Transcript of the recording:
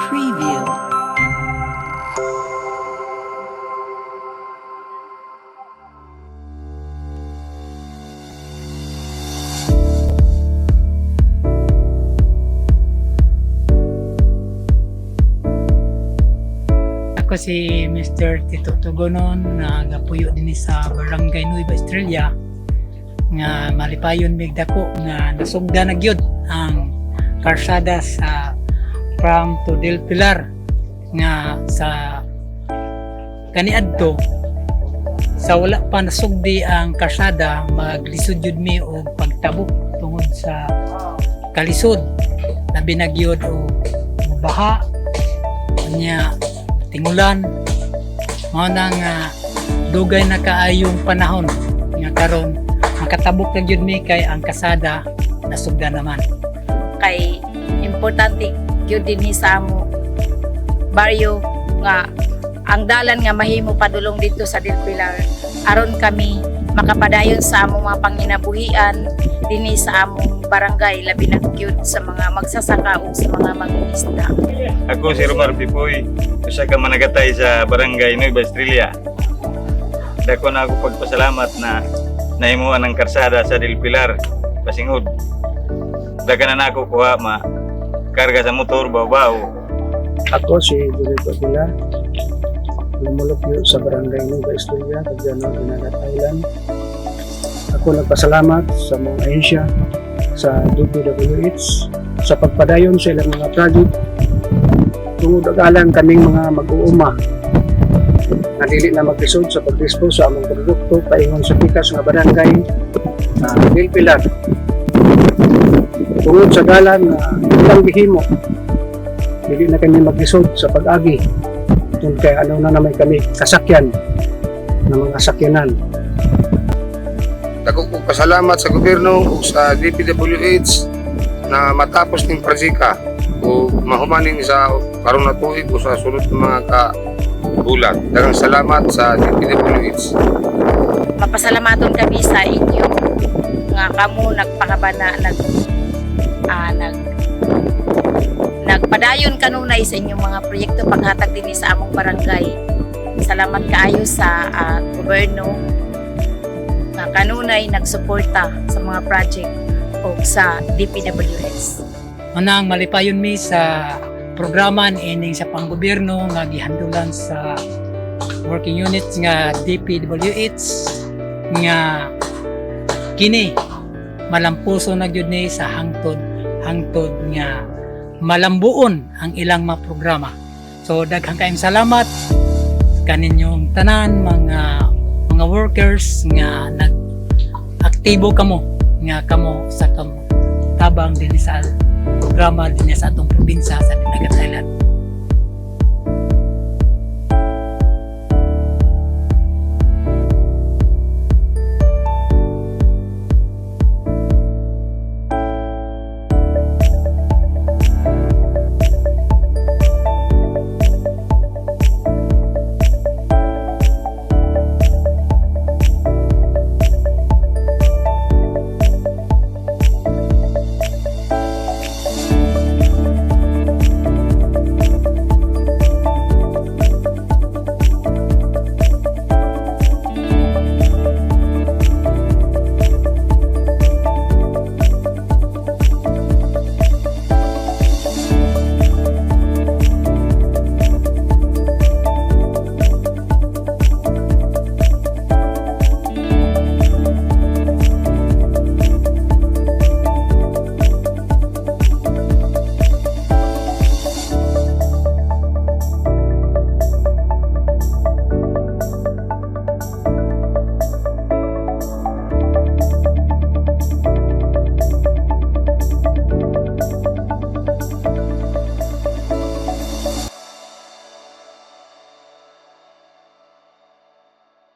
Preview. Ako si Mr. Tito Tugonon, nagapuyo din sa Barangay Nueva Estrella nga malipayon mig dako nga nasugda na gyud ang karsada sa from to Del Pilar nga sa kaniadto sa wala pa nasugdi ang karsada maglisod jud mi og pagtabok tungod sa kalisod labi na gyud og baha nya tingulan mao nang dugay na kaayong panahon nga karon makatabok na gyud mi kay ang kasada nasugda naman kay importante gyud dinhi sa amo baryo nga ang dalan nga mahimo padulong dito sa Del Pilar aron kami makapadayon sa among mga panginabuhian dinhi sa among barangay labi na gyud sa mga magsasaka ug sa mga mangingisda. Ako si Romar Pipoy, usa ka managatay sa Barangay Nueva Estrella. Dako na ako pagpasalamat na nahimuan ang karsada sa Del Pilar, Pasingud. Daga na ako kuha karga sa motor baw-baw. Ako si Julito Pilar, lumulupyo sa Barangay Nueva Estrella, Cagayan de Island. Ako nagpasalamat sa mga ahensya sa DPWH sa pagpadayon sa ilang mga project tungod agalang kaming mga mag-uuma na dili na maglisod sa pag-dispose sa among produkto paingon sa pikas nga barangay Del Pilar tungod sa galang ilang gihimo dili na kami maglisod sa pag-agi tungod kay ano na naman kami kasakyan ng mga sakyanan. Dako kong pasalamat sa gobyerno o sa DPWH na matapos ning projeka o mahumaning sa karon na tuig o sa sunod ng mga kabulan. Daghang salamat sa DPWH. Mapasalamaton kami sa inyo nga kamo nagpakabana nagpadayon kanunay sa inyong mga proyekto paghatag dinhi sa among barangay. Salamat kaayo sa gobyerno nga kanunay nagsuporta sa mga project o sa DPWH. Manang malipayon mi sa programa ining sa panggobyerno nga gihandulan sa working units nga DPWH nga kini malampuso na gyud ni sa hangtod nga malambuon ang ilang mga programa. So daghang kaayong salamat kaninyong tanan mga workers nga nag-aktibo kamo nga kamo sa tabang din sa programa din sa atong probinsya sa Dinagat Island.